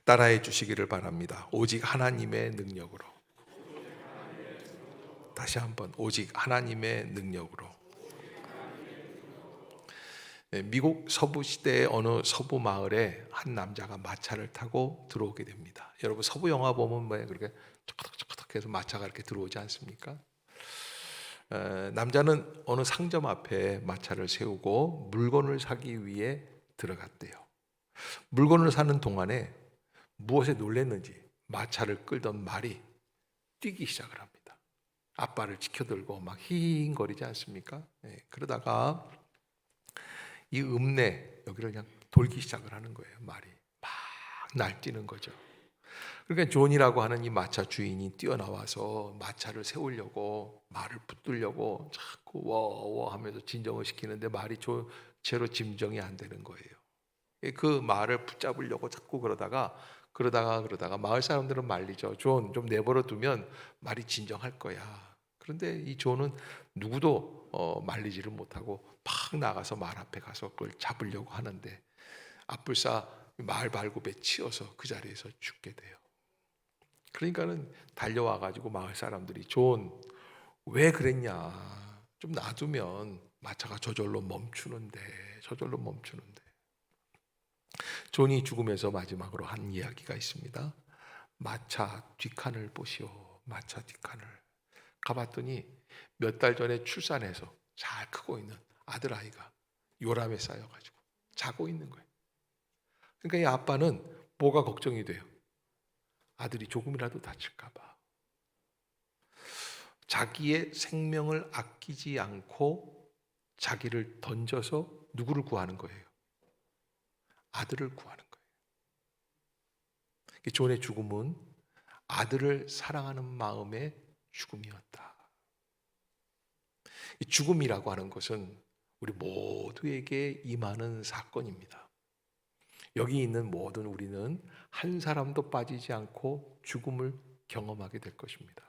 따라해 주시기를 바랍니다. 오직 하나님의 능력으로. 다시 한번, 오직 하나님의 능력으로. 미국 서부 시대의 어느 서부 마을에 한 남자가 마차를 타고 들어오게 됩니다. 여러분 서부 영화 보면 뭐 그렇게 척척척척 해서 마차가 이렇게 들어오지 않습니까? 남자는 어느 상점 앞에 마차를 세우고 물건을 사기 위해 들어갔대요. 물건을 사는 동안에 무엇에 놀랐는지 마차를 끌던 말이 뛰기 시작을 합니다. 앞발을 치켜들고 막 힝거리지 않습니까? 그러다가 이 읍내 여기를 그냥 돌기 시작을 하는 거예요. 말이 막 날뛰는 거죠. 그러니까 존이라고 하는 이 마차 주인이 뛰어나와서 마차를 세우려고 말을 붙들려고 자꾸 워워 하면서 진정을 시키는데 말이 제로 진정이 안 되는 거예요. 그 말을 붙잡으려고 자꾸 그러다가 마을 사람들은 말리죠. 존 좀 내버려 두면 말이 진정할 거야. 그런데 이 존은 누구도 말리지를 못하고 막 나가서 말 앞에 가서 그걸 잡으려고 하는데 앞불사 말 발굽에 치여서 그 자리에서 죽게 돼요. 그러니까는 달려와 가지고 마을 사람들이 존 왜 그랬냐, 좀 놔두면 마차가 저절로 멈추는데. 존이 죽으면서 마지막으로 한 이야기가 있습니다. 마차 뒷칸을 보시오. 마차 뒷칸을 가봤더니 몇 달 전에 출산해서 잘 크고 있는 아들아이가 요람에 쌓여가지고 자고 있는 거예요. 그러니까 이 아빠는 뭐가 걱정이 돼요? 아들이 조금이라도 다칠까 봐. 자기의 생명을 아끼지 않고 자기를 던져서 누구를 구하는 거예요? 아들을 구하는 거예요. 존의 죽음은 아들을 사랑하는 마음의 죽음이었다. 이 죽음이라고 하는 것은 우리 모두에게 임하는 사건입니다. 여기 있는 모든 우리는 한 사람도 빠지지 않고 죽음을 경험하게 될 것입니다.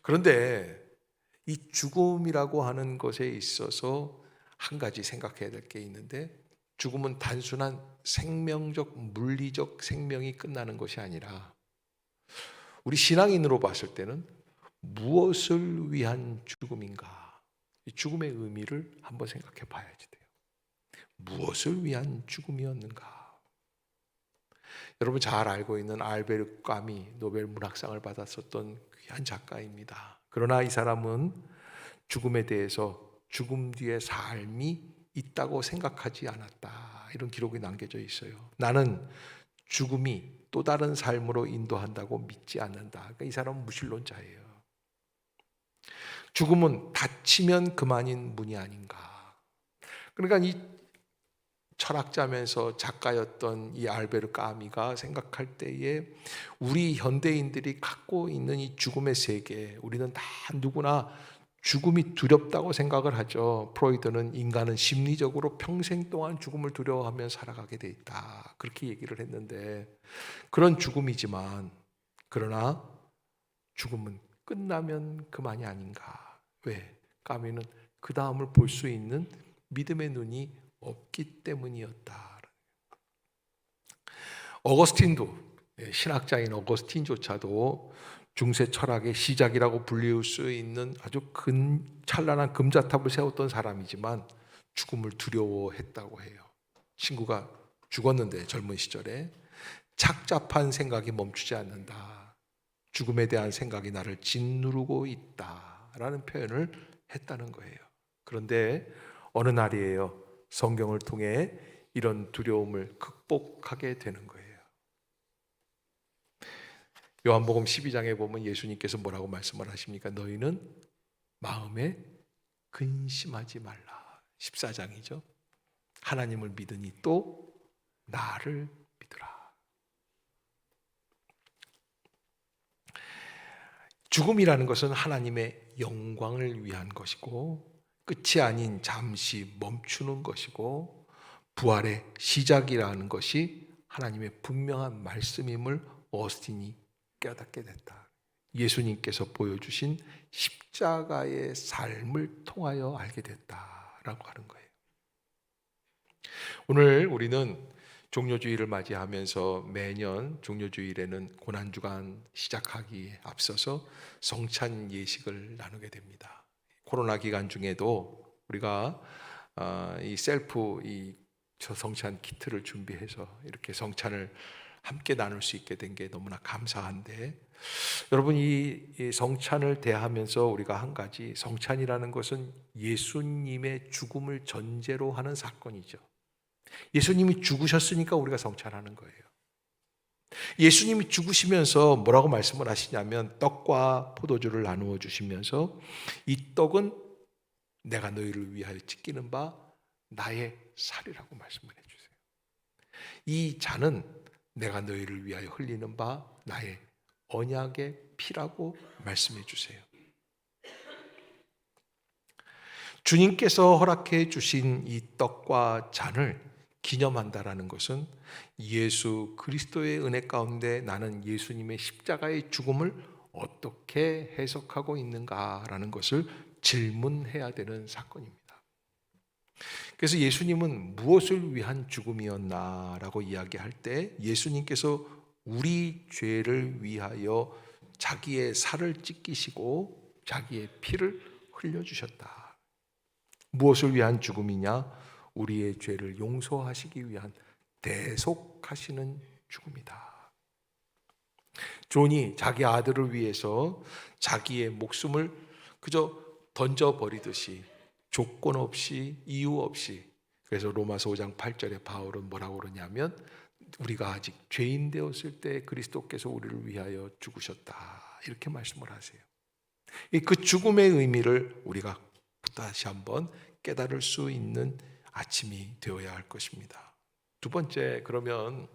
그런데 이 죽음이라고 하는 것에 있어서 한 가지 생각해야 될 게 있는데, 죽음은 단순한 생명적, 물리적 생명이 끝나는 것이 아니라 우리 신앙인으로 봤을 때는 무엇을 위한 죽음인가? 이 죽음의 의미를 한번 생각해 봐야지 돼요. 무엇을 위한 죽음이었는가? 여러분 잘 알고 있는 알베르 까미, 노벨 문학상을 받았었던 귀한 작가입니다. 그러나 이 사람은 죽음에 대해서 죽음 뒤에 삶이 있다고 생각하지 않았다, 이런 기록이 남겨져 있어요. 나는 죽음이 또 다른 삶으로 인도한다고 믿지 않는다. 그러니까 이 사람은 무신론자예요. 죽음은 닫히면 그만인 문이 아닌가. 그러니까 이 철학자면서 작가였던 이 알베르 까미가 생각할 때에 우리 현대인들이 갖고 있는 이 죽음의 세계, 우리는 다 누구나 죽음이 두렵다고 생각을 하죠. 프로이드는 인간은 심리적으로 평생 동안 죽음을 두려워하며 살아가게 돼 있다, 그렇게 얘기를 했는데, 그런 죽음이지만 그러나 죽음은 끝나면 그만이 아닌가. 왜? 까미는 그 다음을 볼 수 있는 믿음의 눈이 없기 때문이었다. 어거스틴도, 신학자인 어거스틴조차도 중세 철학의 시작이라고 불릴 수 있는 아주 찬란한 금자탑을 세웠던 사람이지만 죽음을 두려워했다고 해요. 친구가 죽었는데 젊은 시절에 착잡한 생각이 멈추지 않는다. 죽음에 대한 생각이 나를 짓누르고 있다라는 표현을 했다는 거예요. 그런데 어느 날이에요. 성경을 통해 이런 두려움을 극복하게 되는 거예요. 요한복음 12장에 보면 예수님께서 뭐라고 말씀을 하십니까? 너희는 마음에 근심하지 말라. 14장이죠. 하나님을 믿으니 또 나를 믿으라. 죽음이라는 것은 하나님의 영광을 위한 것이고 끝이 아닌 잠시 멈추는 것이고 부활의 시작이라는 것이 하나님의 분명한 말씀임을 어거스틴이 깨닫게 됐다. 예수님께서 보여주신 십자가의 삶을 통하여 알게 됐다라고 하는 거예요. 오늘 우리는 종료주의를 맞이하면서 매년 종료주일에는 고난주간 시작하기에 앞서서 성찬 예식을 나누게 됩니다. 코로나 기간 중에도 우리가 이 셀프 성찬 키트를 준비해서 이렇게 성찬을 함께 나눌 수 있게 된 게 너무나 감사한데, 여러분, 이 성찬을 대하면서 우리가 한 가지, 성찬이라는 것은 예수님의 죽음을 전제로 하는 사건이죠. 예수님이 죽으셨으니까 우리가 성찬하는 거예요. 예수님이 죽으시면서 뭐라고 말씀을 하시냐면, 떡과 포도주를 나누어 주시면서 이 떡은 내가 너희를 위하여 찢기는 바 나의 살이라고 말씀을 해주세요. 이 잔은 내가 너희를 위하여 흘리는 바 나의 언약의 피라고 말씀해 주세요. 주님께서 허락해 주신 이 떡과 잔을 기념한다라는 것은 예수 그리스도의 은혜 가운데 나는 예수님의 십자가의 죽음을 어떻게 해석하고 있는가라는 것을 질문해야 되는 사건입니다. 그래서 예수님은 무엇을 위한 죽음이었나라고 이야기할 때, 예수님께서 우리 죄를 위하여 자기의 살을 찢기시고 자기의 피를 흘려주셨다. 무엇을 위한 죽음이냐? 우리의 죄를 용서하시기 위한 대속하시는 죽음이다. 존이 자기 아들을 위해서 자기의 목숨을 그저 던져버리듯이 조건 없이 이유 없이, 그래서 로마서 5장 8절에 바울은 뭐라고 그러냐면, 우리가 아직 죄인 되었을 때 그리스도께서 우리를 위하여 죽으셨다, 이렇게 말씀을 하세요. 그 죽음의 의미를 우리가 다시 한번 깨달을 수 있는 아침이 되어야 할 것입니다. 두 번째, 그러면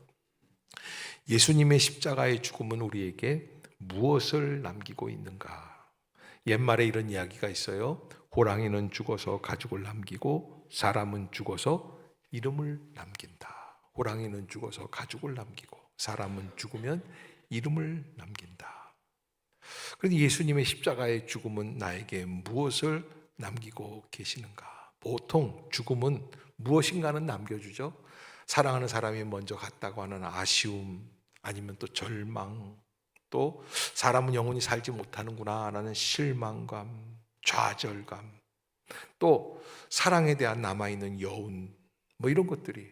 예수님의 십자가의 죽음은 우리에게 무엇을 남기고 있는가? 옛말에 이런 이야기가 있어요. 호랑이는 죽어서 가죽을 남기고 사람은 죽어서 이름을 남긴다. 호랑이는 죽어서 가죽을 남기고 사람은 죽으면 이름을 남긴다. 그런데 예수님의 십자가의 죽음은 나에게 무엇을 남기고 계시는가? 보통 죽음은 무엇인가는 남겨주죠. 사랑하는 사람이 먼저 갔다고 하는 아쉬움, 아니면 또 절망, 또 사람은 영원히 살지 못하는구나 라는 실망감, 좌절감, 또 사랑에 대한 남아있는 여운, 뭐 이런 것들이,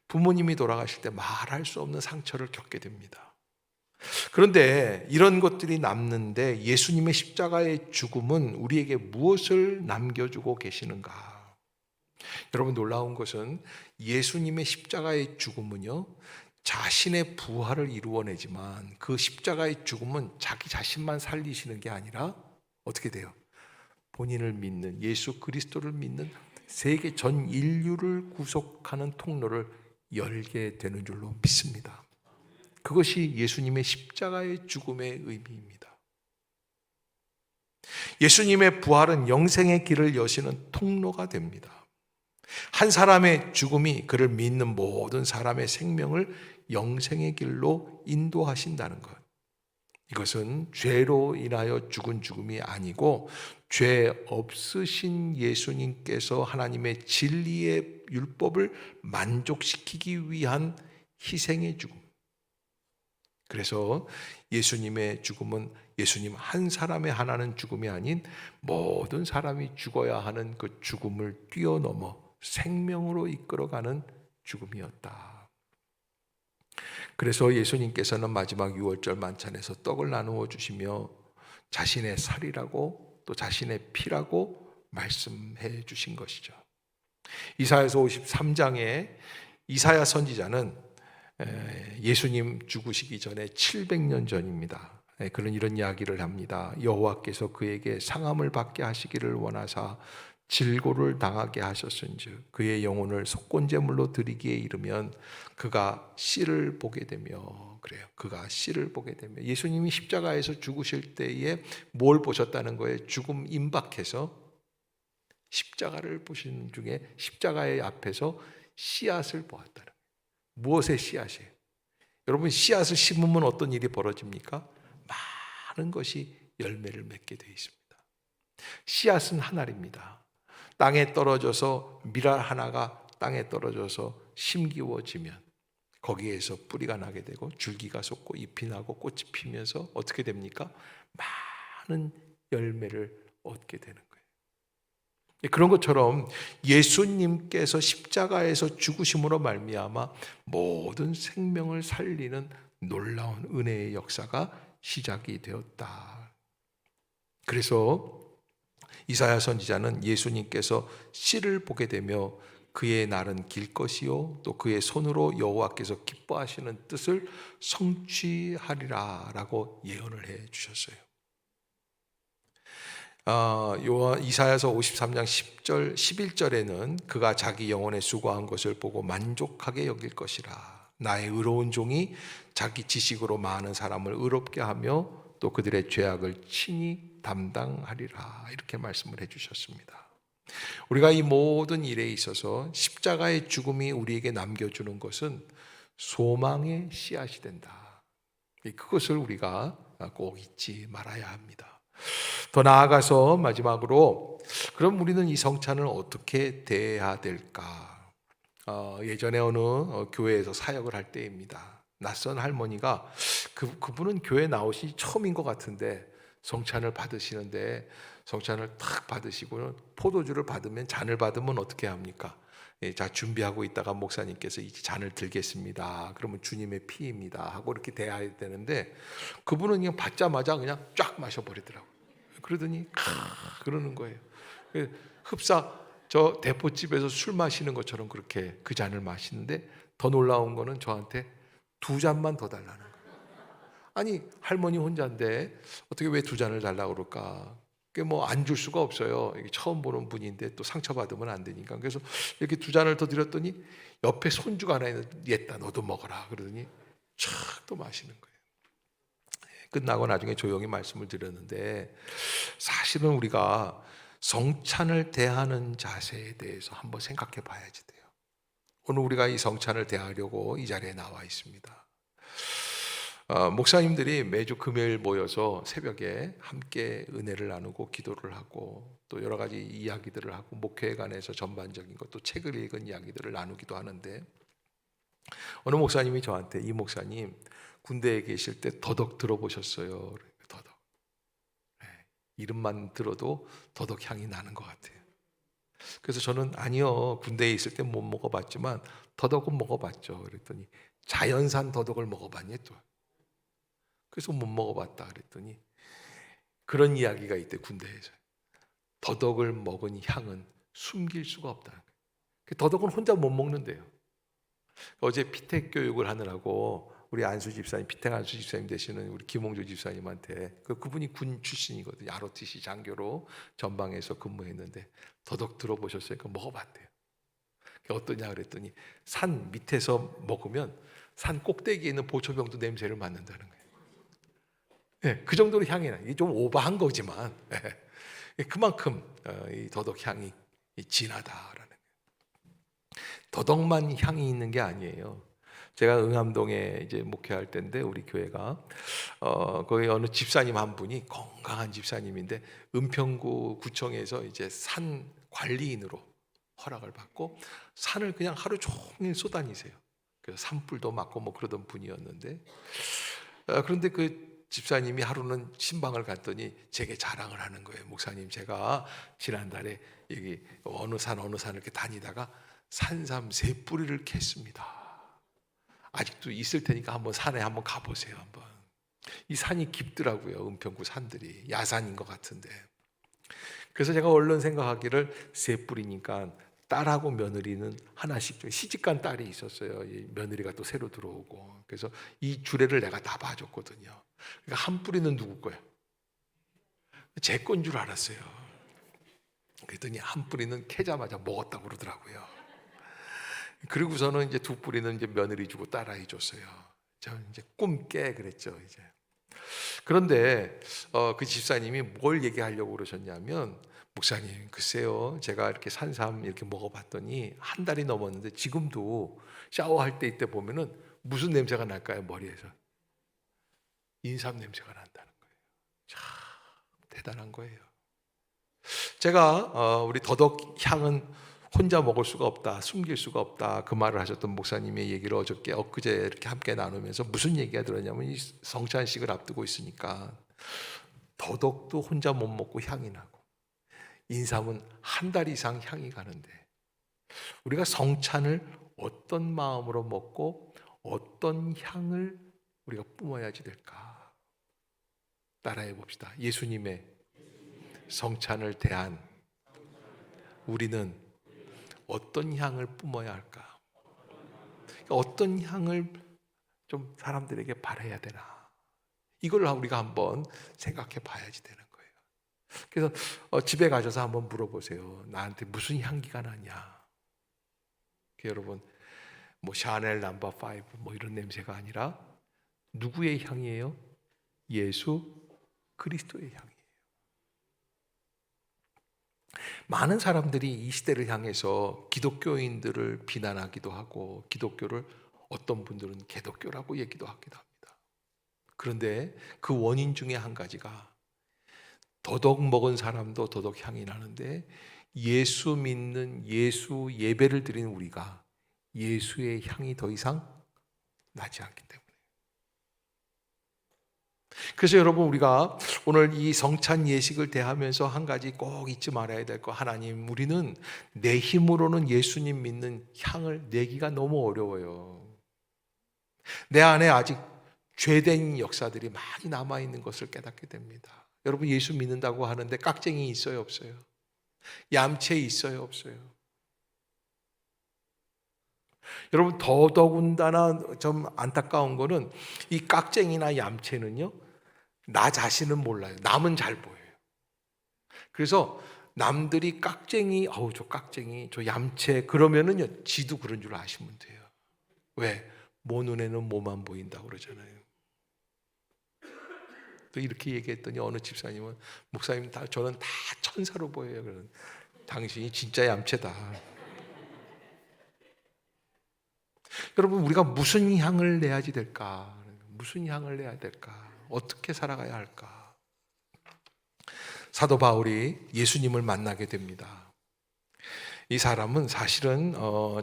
부모님이 돌아가실 때 말할 수 없는 상처를 겪게 됩니다. 그런데 이런 것들이 남는데 예수님의 십자가의 죽음은 우리에게 무엇을 남겨주고 계시는가? 여러분, 놀라운 것은 예수님의 십자가의 죽음은요, 자신의 부활을 이루어내지만 그 십자가의 죽음은 자기 자신만 살리시는 게 아니라 어떻게 돼요? 본인을 믿는, 예수 그리스도를 믿는 세계 전 인류를 구속하는 통로를 열게 되는 줄로 믿습니다. 그것이 예수님의 십자가의 죽음의 의미입니다. 예수님의 부활은 영생의 길을 여시는 통로가 됩니다. 한 사람의 죽음이 그를 믿는 모든 사람의 생명을 영생의 길로 인도하신다는 것. 이것은 죄로 인하여 죽은 죽음이 아니고 죄 없으신 예수님께서 하나님의 진리의 율법을 만족시키기 위한 희생의 죽음. 그래서 예수님의 죽음은 예수님 한 사람의 하나는 죽음이 아닌 모든 사람이 죽어야 하는 그 죽음을 뛰어넘어 생명으로 이끌어가는 죽음이었다. 그래서 예수님께서는 마지막 유월절 만찬에서 떡을 나누어 주시며 자신의 살이라고 또 자신의 피라고 말씀해 주신 것이죠. 이사야서 53장에 이사야 선지자는 예수님 죽으시기 전에 700년 전입니다. 그런 이런 이야기를 합니다. 여호와께서 그에게 상함을 받게 하시기를 원하사 질고를 당하게 하셨은즉 그의 영혼을 속건제물로 드리기에 이르면 그가 씨를 보게 되며, 그래요, 그가 씨를 보게 되며, 예수님이 십자가에서 죽으실 때에 뭘 보셨다는 거예요? 죽음 임박해서 십자가를 보시는 중에 십자가의 앞에서 씨앗을 보았다는 거예요. 무엇의 씨앗이에요? 여러분, 씨앗을 심으면 어떤 일이 벌어집니까? 많은 것이 열매를 맺게 되어 있습니다. 씨앗은 한 알입니다. 땅에 떨어져서 밀알 하나가 땅에 떨어져서 심기워지면 거기에서 뿌리가 나게 되고 줄기가 솟고 잎이 나고 꽃이 피면서 어떻게 됩니까? 많은 열매를 얻게 되는 거예요. 그런 것처럼 예수님께서 십자가에서 죽으심으로 말미암아 모든 생명을 살리는 놀라운 은혜의 역사가 시작이 되었다. 그래서 이사야 선지자는 예수님께서 씨를 보게 되며 그의 날은 길 것이요 또 그의 손으로 여호와께서 기뻐하시는 뜻을 성취하리라 라고 예언을 해 주셨어요. 이사야서 53장 10절 11절에는 그가 자기 영혼에 수고한 것을 보고 만족하게 여길 것이라. 나의 의로운 종이 자기 지식으로 많은 사람을 의롭게 하며 또 그들의 죄악을 친히 담당하리라. 이렇게 말씀을 해 주셨습니다. 우리가 이 모든 일에 있어서 십자가의 죽음이 우리에게 남겨주는 것은 소망의 씨앗이 된다. 그것을 우리가 꼭 잊지 말아야 합니다. 더 나아가서 마지막으로 그럼 우리는 이 성찬을 어떻게 대해야 될까? 예전에 어느 교회에서 사역을 할 때입니다. 낯선 할머니가 그분은 교회 나오시 처음인 것 같은데 성찬을 받으시는데 성찬을 탁 받으시고는 포도주를 받으면 잔을 받으면 어떻게 합니까? 자, 준비하고 있다가 목사님께서 이 잔을 들겠습니다. 그러면 주님의 피입니다. 하고 이렇게 대해야 되는데 그분은 그냥 받자마자 그냥 쫙 마셔버리더라고요. 그러더니 그러는 거예요. 흡사 저 대포집에서 술 마시는 것처럼 그렇게 그 잔을 마시는데 더 놀라운 거는 저한테 2잔만 더 달라는 거예요. 아니 할머니 혼자인데 어떻게 왜 2잔을 달라고 그럴까? 뭐 안 줄 수가 없어요. 처음 보는 분인데 또 상처받으면 안 되니까. 그래서 이렇게 2잔을 더 드렸더니 옆에 손주가 하나 있는데 얘다 너도 먹어라 그러더니 촥 또 마시는 거예요. 끝나고 나중에 조용히 말씀을 드렸는데 사실은 우리가 성찬을 대하는 자세에 대해서 한번 생각해 봐야지 돼요. 오늘 우리가 이 성찬을 대하려고 이 자리에 나와 있습니다. 목사님들이 매주 금요일 모여서 새벽에 함께 은혜를 나누고 기도를 하고 또 여러 가지 이야기들을 하고 목회에 관해서 전반적인 것 또 책을 읽은 이야기들을 나누기도 하는데 어느 목사님이 저한테 이 목사님 군대에 계실 때 더덕 들어보셨어요? 더덕. 네, 이름만 들어도 더덕 향이 나는 것 같아요. 그래서 저는 아니요 군대에 있을 때 못 먹어봤지만 더덕은 먹어봤죠. 그랬더니 자연산 더덕을 먹어봤니 또? 그래서 못 먹어봤다 그랬더니 그런 이야기가 있대 군대에서. 더덕을 먹은 향은 숨길 수가 없다는 거예요. 더덕은 혼자 못 먹는데요. 어제 피택 교육을 하느라고 우리 안수 집사님, 피택 안수 집사님 되시는 우리 김홍조 집사님한테 그분이 군 출신이거든요. ROTC 장교로 전방에서 근무했는데 더덕 들어보셨어요? 먹어봤대요. 어떠냐 그랬더니 산 밑에서 먹으면 산 꼭대기에 있는 보초병도 냄새를 맡는다는 거예요. 네, 그 정도로 향이 나요. 이게 좀 오버한 거지만 그만큼 이 더덕 향이 진하다라는 거예요. 더덕만 향이 있는 게 아니에요. 제가 응암동에 이제 목회할 때인데 우리 교회가 거기 어느 집사님 한 분이 건강한 집사님인데 은평구 구청에서 이제 산 관리인으로 허락을 받고 산을 그냥 하루 종일 쏘다니세요. 그래서 산불도 맞고 뭐 그러던 분이었는데 그런데 그 집사님이 하루는 신방을 갔더니 제게 자랑을 하는 거예요. 목사님, 제가 지난달에 여기 어느 산 이렇게 다니다가 산삼 3뿌리를 캤습니다. 아직도 있을 테니까 한번 산에 한번 가보세요. 한번. 이 산이 깊더라고요. 은평구 산들이 야산인 것 같은데. 그래서 제가 얼른 생각하기를 3뿌리니까 딸하고 며느리는 하나씩 좀 시집간 딸이 있었어요. 이 며느리가 또 새로 들어오고. 그래서 이 주례를 내가 다 봐줬거든요. 그러니까 한 뿌리는 누구 거예요? 제 건 줄 알았어요. 그랬더니 한 뿌리는 캐자마자 먹었다고 그러더라고요. 그리고서는 이제 2뿌리는 이제 며느리 주고 딸아이 줬어요. 저 이제 꿈깨 그랬죠. 이제. 그런데 그 집사님이 뭘 얘기하려고 그러셨냐면 목사님 글쎄요 제가 이렇게 산삼 이렇게 먹어봤더니 한 달이 넘었는데 지금도 샤워할 때 이때 보면은 무슨 냄새가 날까요? 머리에서 인삼 냄새가 난다는 거예요. 참 대단한 거예요. 제가 우리 더덕 향은 혼자 먹을 수가 없다, 숨길 수가 없다, 그 말을 하셨던 목사님의 얘기를 엊그제 이렇게 함께 나누면서 무슨 얘기가 들었냐면, 이 성찬식을 앞두고 있으니까 더덕도 혼자 못 먹고 향이 나고 인삼은 한 달 이상 향이 가는데, 우리가 성찬을 어떤 마음으로 먹고 어떤 향을 우리가 뿜어야지 될까? 따라해 봅시다. 예수님의 성찬을 대한 우리는 어떤 향을 뿜어야 할까? 어떤 향을 좀 사람들에게 바라야 되나? 이걸 우리가 한번 생각해 봐야지 되는 거예요. 그래서 집에 가셔서 한번 물어보세요. 나한테 무슨 향기가 나냐? 여러분, 뭐 샤넬 넘버 5 뭐 이런 냄새가 아니라 누구의 향이에요? 예수 그리스도의 향이에요. 많은 사람들이 이 시대를 향해서 기독교인들을 비난하기도 하고, 기독교를 어떤 분들은 개독교라고 얘기도 하기도 합니다. 그런데 그 원인 중에 한 가지가, 더덕 먹은 사람도 더덕 향이 나는데 예수 믿는, 예수 예배를 드리는 우리가 예수의 향이 더 이상 나지 않기 때문에. 그래서 여러분, 우리가 오늘 이 성찬 예식을 대하면서 한 가지 꼭 잊지 말아야 될 거, 하나님, 우리는 내 힘으로는 예수님 믿는 향을 내기가 너무 어려워요. 내 안에 아직 죄된 역사들이 많이 남아있는 것을 깨닫게 됩니다. 여러분, 예수 믿는다고 하는데 깍쟁이 있어요, 없어요? 얌체 있어요, 없어요? 여러분, 더더군다나 좀 안타까운 거는, 이 깍쟁이나 얌체는요, 나 자신은 몰라요. 남은 잘 보여요. 그래서 남들이 깍쟁이, 저 깍쟁이, 저 얌체 그러면은요, 지도 그런 줄 아시면 돼요. 왜? 모 눈에는 뭐만 보인다고 그러잖아요. 또 이렇게 얘기했더니 어느 집사님은, 목사님, 저는 다 천사로 보여요. 그런, 당신이 진짜 얌체다. 여러분, 우리가 무슨 향을 내야지 될까? 무슨 향을 내야 될까? 어떻게 살아가야 할까? 사도 바울이 예수님을 만나게 됩니다. 이 사람은 사실은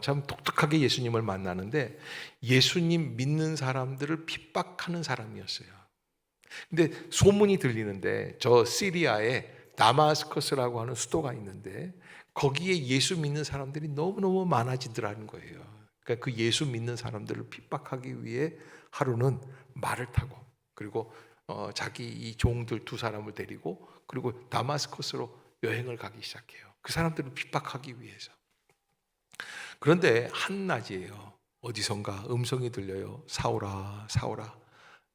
참 독특하게 예수님을 만나는데, 예수님 믿는 사람들을 핍박하는 사람이었어요. 근데 소문이 들리는데, 저 시리아에 다마스커스라고 하는 수도가 있는데 거기에 예수 믿는 사람들이 너무너무 많아지더라는 거예요. 그러니까 그 예수 믿는 사람들을 핍박하기 위해 하루는 말을 타고, 그리고 자기 이 종들 두 사람을 데리고, 그리고 다마스커스로 여행을 가기 시작해요. 그 사람들을 핍박하기 위해서. 그런데 한낮이에요. 어디선가 음성이 들려요. 사울아, 사울아,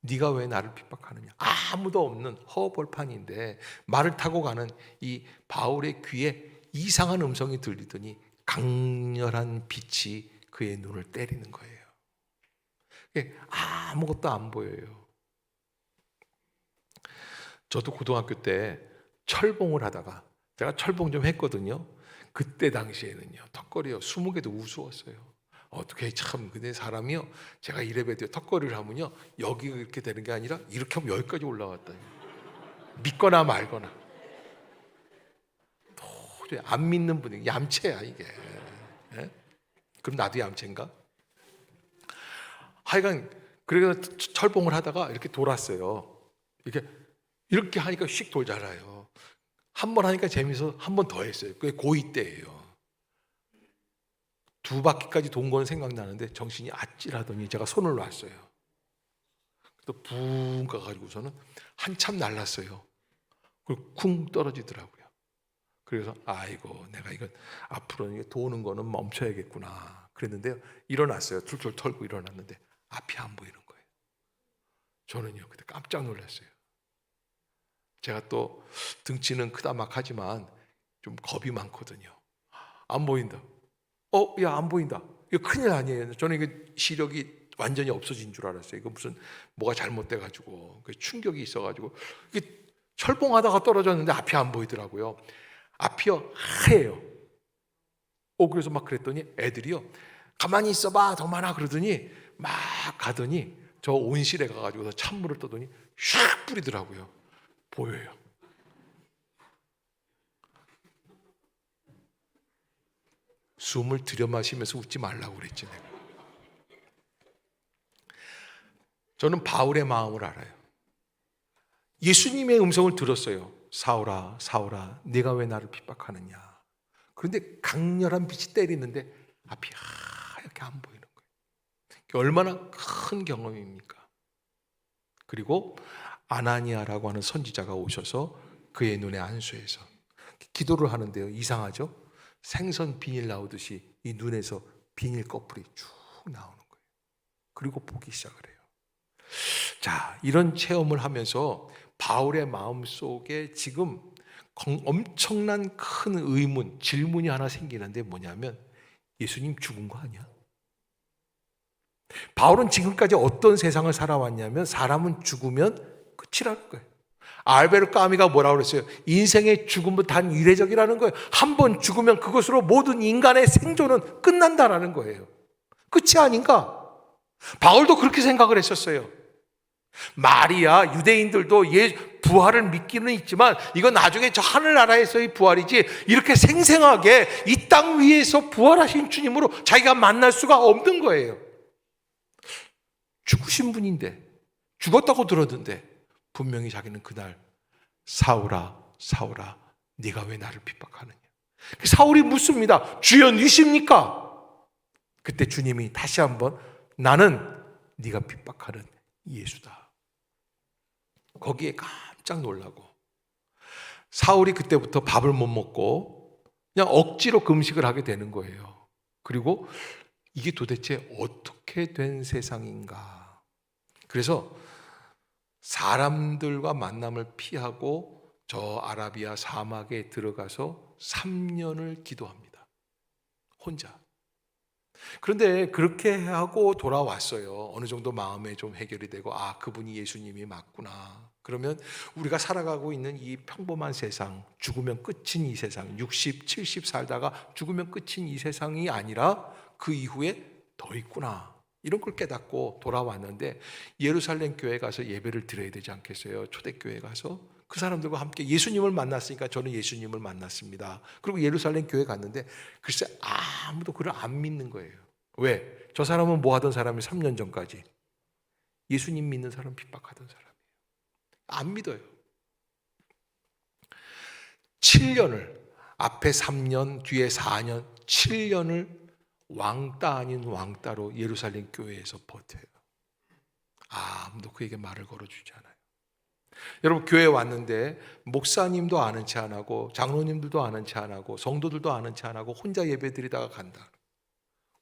네가 왜 나를 핍박하느냐? 아무도 없는 허벌판인데 말을 타고 가는 이 바울의 귀에 이상한 음성이 들리더니 강렬한 빛이 그의 눈을 때리는 거예요. 아무것도 안 보여요. 저도 고등학교 때 철봉을 하다가, 제가 철봉 좀 했거든요. 그때 당시에는요, 턱걸이요 20개도 우스웠어요. 어떻게 참, 근데 사람이요, 제가 이래봬도 턱걸이를 하면요, 여기 이렇게 되는 게 아니라 이렇게 하면 여기까지 올라왔다니. 믿거나 말거나. 도저히 안 믿는 분이, 얌체야 이게. 예? 그럼 나도 얌체인가? 하여간 그래서 철봉을 하다가 이렇게 돌았어요. 이렇게 하니까 휙 돌잖아요. 한 번 하니까 재미있어서 한 번 더 했어요. 그게 고2 때예요. 2바퀴까지 돈 거는 생각나는데 정신이 아찔하더니 제가 손을 놨어요. 또 붕 가가지고서는 한참 날랐어요. 그리고 쿵 떨어지더라고요. 그래서 아이고, 내가 이건 앞으로는 도는 거는 멈춰야겠구나 그랬는데요, 일어났어요. 툴툴 털고 일어났는데 앞이 안 보이는 거예요. 저는요, 그때 깜짝 놀랐어요. 제가 또 등치는 크다막 하지만 좀 겁이 많거든요. 안 보인다. 야, 안 보인다. 이거 큰일 아니에요. 저는 이게 시력이 완전히 없어진 줄 알았어요. 이거 무슨 뭐가 잘못돼가지고 충격이 있어가지고 이게 철봉하다가 떨어졌는데 앞이 안 보이더라고요. 앞이요 하얘요. 그래서 막 그랬더니 애들이요, 가만히 있어봐 더 많아 그러더니 막 가더니 저 온실에 가가지고 찬물을 떠더니 샥 뿌리더라고요. 보여요. 숨을 들여마시면서 웃지 말라고 그랬지 내가. 저는 바울의 마음을 알아요. 예수님의 음성을 들었어요. 사울아, 사울아, 네가 왜 나를 핍박하느냐. 그런데 강렬한 빛이 때리는데 앞이 하얗게 안 보이는 거예요. 얼마나 큰 경험입니까? 그리고 아나니아라고 하는 선지자가 오셔서 그의 눈에 안수해서 기도를 하는데요. 이상하죠? 생선 비닐 나오듯이 이 눈에서 비닐 꺼풀이 쭉 나오는 거예요. 그리고 보기 시작을 해요. 자, 이런 체험을 하면서 바울의 마음속에 지금 엄청난 큰 의문, 질문이 하나 생기는데 뭐냐면 예수님 죽은 거 아니야? 바울은 지금까지 어떤 세상을 살아왔냐면 사람은 죽으면 끝이라는 거예요. 알베르 까미가 뭐라고 그랬어요? 인생의 죽음은 단 이례적이라는 거예요. 한 번 죽으면 그것으로 모든 인간의 생존은 끝난다라는 거예요. 끝이 아닌가? 바울도 그렇게 생각을 했었어요. 말이야 유대인들도 부활을 믿기는 있지만 이건 나중에 저 하늘나라에서의 부활이지 이렇게 생생하게 이 땅 위에서 부활하신 주님으로 자기가 만날 수가 없는 거예요. 죽으신 분인데, 죽었다고 들었는데 분명히 자기는 그날 사울아 사울아 네가 왜 나를 핍박하느냐. 사울이 묻습니다. 주여 누구십니까? 그때 주님이 다시 한번 나는 네가 핍박하는 예수다. 거기에 깜짝 놀라고 사울이 그때부터 밥을 못 먹고 그냥 억지로 금식을 하게 되는 거예요. 그리고 이게 도대체 어떻게 된 세상인가. 그래서 사람들과 만남을 피하고 저 아라비아 사막에 들어가서 3년을 기도합니다. 혼자. 그런데 그렇게 하고 돌아왔어요. 어느 정도 마음에 좀 해결이 되고 그분이 예수님이 맞구나. 그러면 우리가 살아가고 있는 이 평범한 세상, 죽으면 끝인 이 세상, 60, 70 살다가 죽으면 끝인 이 세상이 아니라 그 이후에 더 있구나. 이런 걸 깨닫고 돌아왔는데 예루살렘 교회 가서 예배를 드려야 되지 않겠어요? 초대교회 가서 그 사람들과 함께 예수님을 만났으니까 저는 예수님을 만났습니다. 그리고 예루살렘 교회 갔는데 글쎄 아무도 그를 안 믿는 거예요. 왜? 저 사람은 뭐 하던 사람이 3년 전까지 예수님 믿는 사람 핍박하던 사람이에요. 안 믿어요. 7년을 앞에 3년 뒤에 4년 7년을 왕따 아닌 왕따로 예루살렘 교회에서 버텨요. 아무도 그에게 말을 걸어주지 않아요. 여러분 교회에 왔는데 목사님도 아는 체 안 하고 장로님들도 아는 체 안 하고 성도들도 아는 체 안 하고 혼자 예배 드리다가 간다.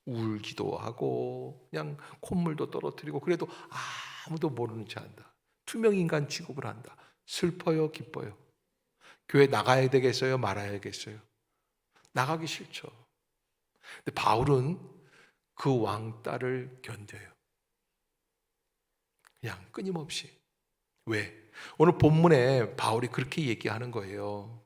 울기도 하고 그냥 콧물도 떨어뜨리고 그래도 아무도 모르는 체 한다. 투명인간 취급을 한다. 슬퍼요 기뻐요. 교회 나가야 되겠어요 말아야겠어요? 나가기 싫죠. 근데 바울은 그 왕따를 견뎌요. 그냥 끊임없이. 왜? 오늘 본문에 바울이 그렇게 얘기하는 거예요.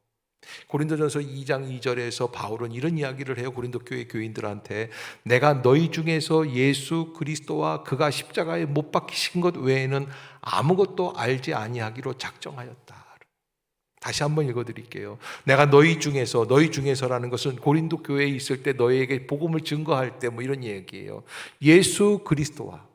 고린도전서 2장 2절에서 바울은 이런 이야기를 해요. 고린도 교회 교인들한테 내가 너희 중에서 예수 그리스도와 그가 십자가에 못 박히신 것 외에는 아무것도 알지 아니하기로 작정하였다. 다시 한번 읽어드릴게요. 내가 너희 중에서라는 것은 고린도 교회에 있을 때 너희에게 복음을 증거할 때 이런 얘기예요. 예수 그리스도와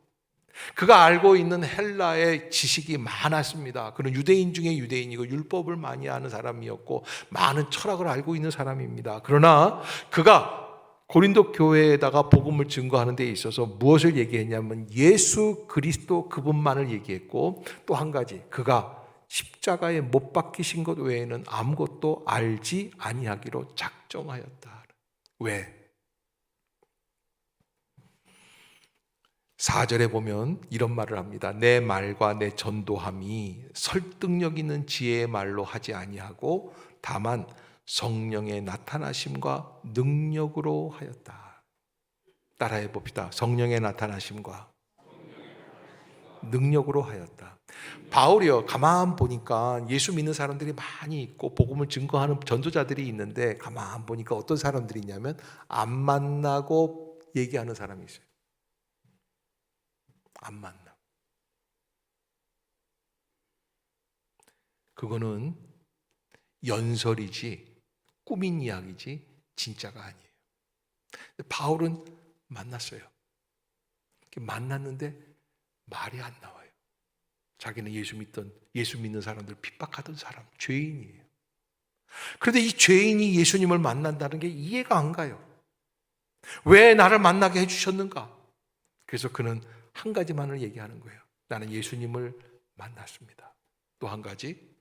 그가 알고 있는 헬라의 지식이 많았습니다. 그는 유대인 중에 유대인이고 율법을 많이 아는 사람이었고 많은 철학을 알고 있는 사람입니다. 그러나 그가 고린도 교회에다가 복음을 증거하는 데 있어서 무엇을 얘기했냐면 예수 그리스도 그분만을 얘기했고 또 한 가지 그가 십자가에 못 박히신 것 외에는 아무것도 알지 아니하기로 작정하였다. 왜? 4절에 보면 이런 말을 합니다. 내 말과 내 전도함이 설득력 있는 지혜의 말로 하지 아니하고 다만 성령의 나타나심과 능력으로 하였다. 따라해 봅시다. 성령의 나타나심과 능력으로 하였다. 바울이요 가만 보니까 예수 믿는 사람들이 많이 있고 복음을 증거하는 전도자들이 있는데 가만 보니까 어떤 사람들이 있냐면 안 만나고 얘기하는 사람이 있어요. 안 만나. 그거는 연설이지 꾸민 이야기지 진짜가 아니에요. 바울은 만났어요. 만났는데 말이 안 나와요. 자기는 예수 믿는 사람들 핍박하던 사람, 죄인이에요. 그런데 이 죄인이 예수님을 만난다는 게 이해가 안 가요. 왜 나를 만나게 해주셨는가? 그래서 그는 한 가지만을 얘기하는 거예요. 나는 예수님을 만났습니다. 또 한 가지,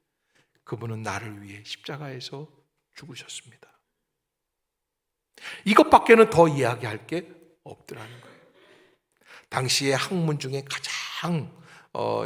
그분은 나를 위해 십자가에서 죽으셨습니다. 이것밖에는 더 이야기할 게 없더라는 거예요. 당시의 학문 중에 가장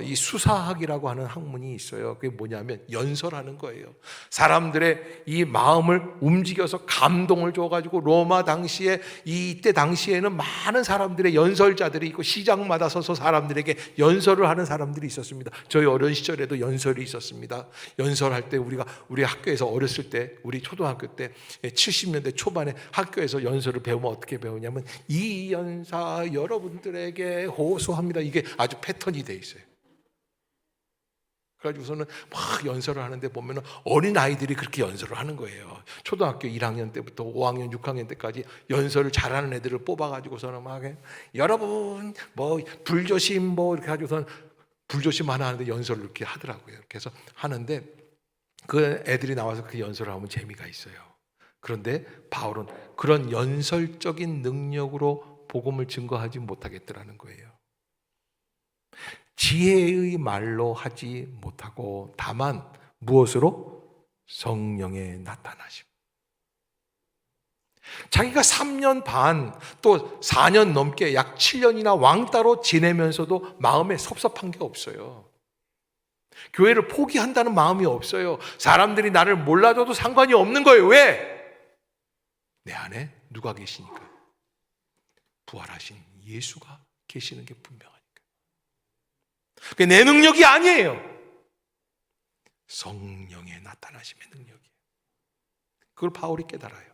이 수사학이라고 하는 학문이 있어요. 그게 뭐냐면 연설하는 거예요. 사람들의 이 마음을 움직여서 감동을 줘가지고 로마 당시에 이때 당시에는 많은 사람들의 연설자들이 있고 시장마다 서서 사람들에게 연설을 하는 사람들이 있었습니다. 저희 어린 시절에도 연설이 있었습니다. 연설할 때 우리 학교에서 어렸을 때 우리 초등학교 때 70년대 초반에 학교에서 연설을 배우면 어떻게 배우냐면 이 연사 여러분들에게 호소합니다. 이게 아주 패턴이 돼 있어요. 그래가지고서는 막 연설을 하는데 보면 어린 아이들이 그렇게 연설을 하는 거예요. 초등학교 1학년 때부터 5학년, 6학년 때까지 연설을 잘하는 애들을 뽑아가지고서는 막 여러분 뭐 불조심 뭐 이렇게 가지고서는 불조심 하나 하는데 연설을 이렇게 하더라고요. 그래서 하는데 그 애들이 나와서 그 연설을 하면 재미가 있어요. 그런데 바울은 그런 연설적인 능력으로 복음을 증거하지 못하겠더라는 거예요. 지혜의 말로 하지 못하고 다만 무엇으로? 성령의 나타나심. 자기가 3년 반 또 4년 넘게 약 7년이나 왕따로 지내면서도 마음에 섭섭한 게 없어요. 교회를 포기한다는 마음이 없어요. 사람들이 나를 몰라줘도 상관이 없는 거예요. 왜? 내 안에 누가 계시니까? 부활하신 예수가 계시는 게 분명하니까. 그게 내 능력이 아니에요. 성령의 나타나심의 능력이에요. 그걸 바울이 깨달아요.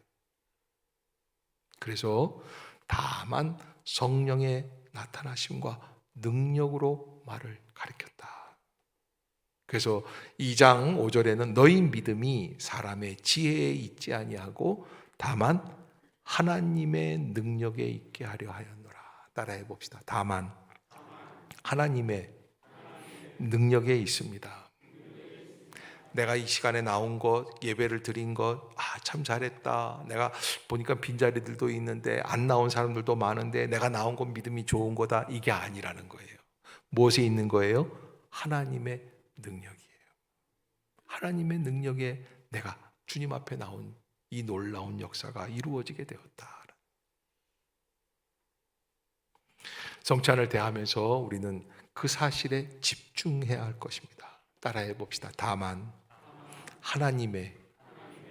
그래서 다만 성령의 나타나심과 능력으로 말을 가르쳤다. 그래서 2장 5절에는 너희 믿음이 사람의 지혜에 있지 아니하고 다만 하나님의 능력에 있게 하려 하였노라. 따라해 봅시다. 다만 하나님의 능력에 있습니다. 내가 이 시간에 나온 것, 예배를 드린 것, 참 잘했다. 내가 보니까 빈자리들도 있는데 안 나온 사람들도 많은데 내가 나온 건 믿음이 좋은 거다. 이게 아니라는 거예요. 무엇에 있는 거예요? 하나님의 능력이에요. 하나님의 능력에 내가 주님 앞에 나온 이 놀라운 역사가 이루어지게 되었다. 성찬을 대하면서 우리는 그 사실에 집중해야 할 것입니다. 따라해 봅시다. 다만 하나님의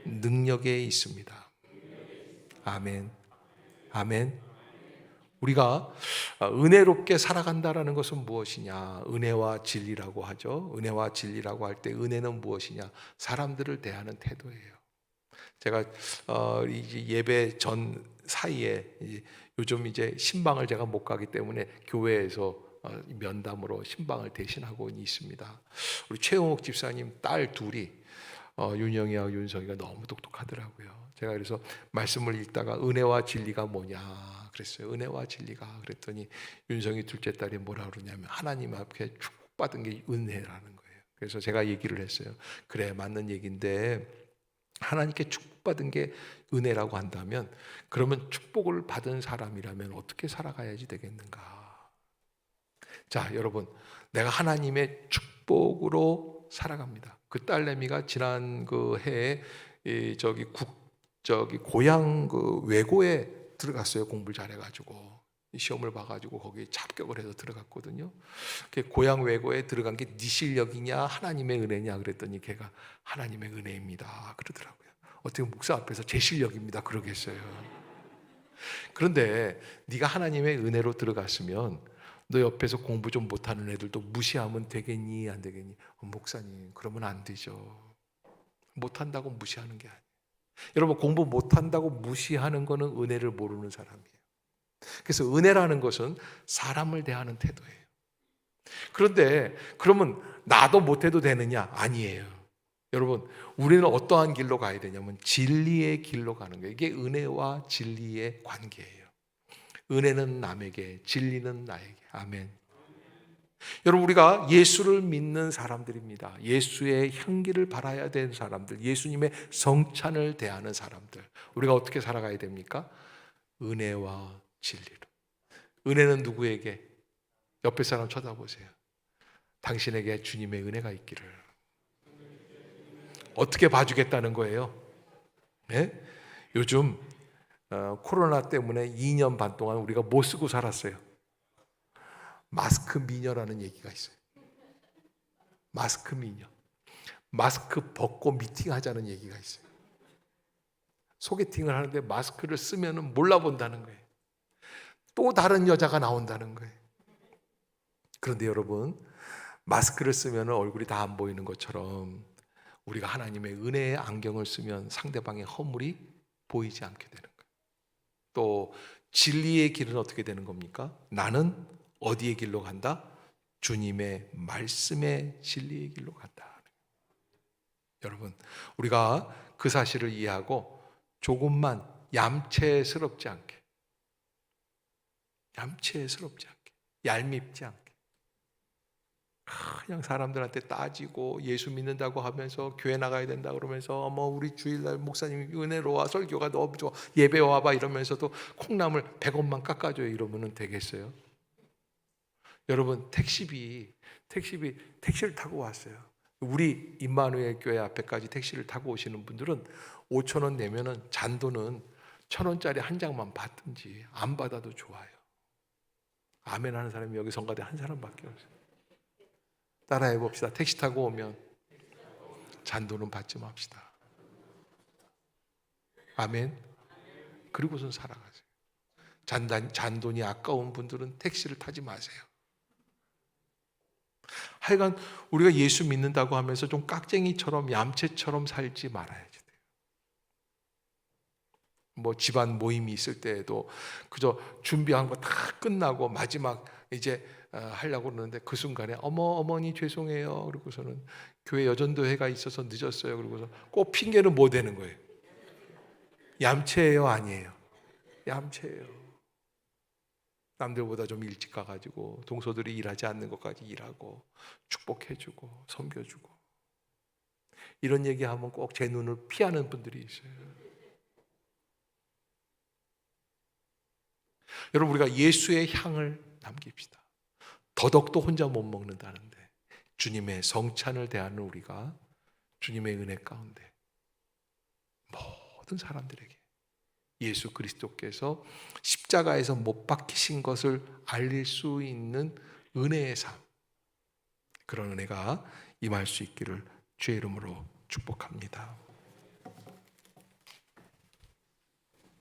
능력에 있습니다. 아멘. 아멘. 우리가 은혜롭게 살아간다라는 것은 무엇이냐? 은혜와 진리라고 하죠. 은혜와 진리라고 할 때 은혜는 무엇이냐? 사람들을 대하는 태도예요. 제가 이제 예배 전 사이에 요즘 이제 신방을 제가 못 가기 때문에 교회에서 면담으로 신방을 대신하고 있습니다. 우리 최홍옥 집사님 딸 둘이 윤영이하고 윤성이가 너무 똑똑하더라고요. 제가 그래서 말씀을 읽다가 은혜와 진리가 뭐냐 그랬어요. 은혜와 진리가 그랬더니 윤성이 둘째 딸이 뭐라 그러냐면 하나님 앞에 축복받은 게 은혜라는 거예요. 그래서 제가 얘기를 했어요. 그래 맞는 얘기인데 하나님께 축복받은 게 은혜라고 한다면 그러면 축복을 받은 사람이라면 어떻게 살아가야지 되겠는가? 자, 여러분, 내가 하나님의 축복으로 살아갑니다. 그 딸내미가 지난 그 해에 고향 그 외고에 들어갔어요. 공부를 잘해가지고 시험을 봐가지고 거기 합격을 해서 들어갔거든요. 고향 외고에 들어간 게 네 실력이냐 하나님의 은혜냐 그랬더니 걔가 하나님의 은혜입니다 그러더라고요. 어떻게 목사 앞에서 제 실력입니다 그러겠어요. 그런데 네가 하나님의 은혜로 들어갔으면 너 옆에서 공부 좀 못하는 애들도 무시하면 되겠니 안 되겠니? 목사님 그러면 안 되죠. 못한다고 무시하는 게 아니에요. 여러분 공부 못한다고 무시하는 거는 은혜를 모르는 사람이에요. 그래서 은혜라는 것은 사람을 대하는 태도예요. 그런데 그러면 나도 못해도 되느냐? 아니에요. 여러분, 우리는 어떠한 길로 가야 되냐면 진리의 길로 가는 거예요. 이게 은혜와 진리의 관계예요. 은혜는 남에게, 진리는 나에게. 아멘. 여러분, 우리가 예수를 믿는 사람들입니다. 예수의 향기를 발하여야 되는 사람들, 예수님의 성찬을 대하는 사람들. 우리가 어떻게 살아가야 됩니까? 은혜와 진리로. 은혜는 누구에게? 옆에 사람 쳐다보세요. 당신에게 주님의 은혜가 있기를. 어떻게 봐주겠다는 거예요? 네? 요즘 코로나 때문에 2년 반 동안 우리가 못 쓰고 살았어요. 마스크 미녀라는 얘기가 있어요. 마스크 미녀. 마스크 벗고 미팅하자는 얘기가 있어요. 소개팅을 하는데 마스크를 쓰면 몰라본다는 거예요. 또 다른 여자가 나온다는 거예요. 그런데 여러분, 마스크를 쓰면 얼굴이 다 안 보이는 것처럼 우리가 하나님의 은혜의 안경을 쓰면 상대방의 허물이 보이지 않게 되는 거예요. 또 진리의 길은 어떻게 되는 겁니까? 나는 어디의 길로 간다? 주님의 말씀의 진리의 길로 간다. 여러분, 우리가 그 사실을 이해하고 조금만 얌체스럽지 않게, 얄밉지 않게, 그냥 사람들한테 따지고 예수 믿는다고 하면서 교회 나가야 된다 그러면서 우리 주일날 목사님이 은혜로워, 설교가 너무 좋아, 예배 와봐 이러면서도 콩나물 100원만 깎아줘요 이러면 되겠어요? 여러분, 택시를 타고 왔어요. 우리 임마누엘 교회 앞에까지 택시를 타고 오시는 분들은 5,000원 내면은 잔돈은 1,000원짜리 한 장만 받든지 안 받아도 좋아요. 아멘 하는 사람이 여기 성가대 한 사람밖에 없어요. 따라해 봅시다. 택시 타고 오면 잔돈은 받지 맙시다. 아멘. 그리고선 살아가세요. 잔돈이 아까운 분들은 택시를 타지 마세요. 하여간 우리가 예수 믿는다고 하면서 좀 깍쟁이처럼 얌체처럼 살지 말아야지 돼요. 집안 모임이 있을 때에도 그저 준비한 거 다 끝나고 마지막 이제 하려고 그러는데 그 순간에 어머니 죄송해요. 그리고서는 교회 여전도회가 있어서 늦었어요. 그리고서 꼭 핑계는 뭐 대는 거예요? 얌체예요, 아니에요? 얌체예요. 남들보다 좀 일찍 가가지고 동서들이 일하지 않는 것까지 일하고 축복해주고 섬겨주고, 이런 얘기하면 꼭 제 눈을 피하는 분들이 있어요. 여러분, 우리가 예수의 향을 남깁시다. 더덕도 혼자 못 먹는다는데 주님의 성찬을 대하는 우리가 주님의 은혜 가운데 모든 사람들에게 예수 그리스도께서 십자가에서 못 박히신 것을 알릴 수 있는 은혜의 삶, 그런 은혜가 임할 수 있기를 주의 이름으로 축복합니다.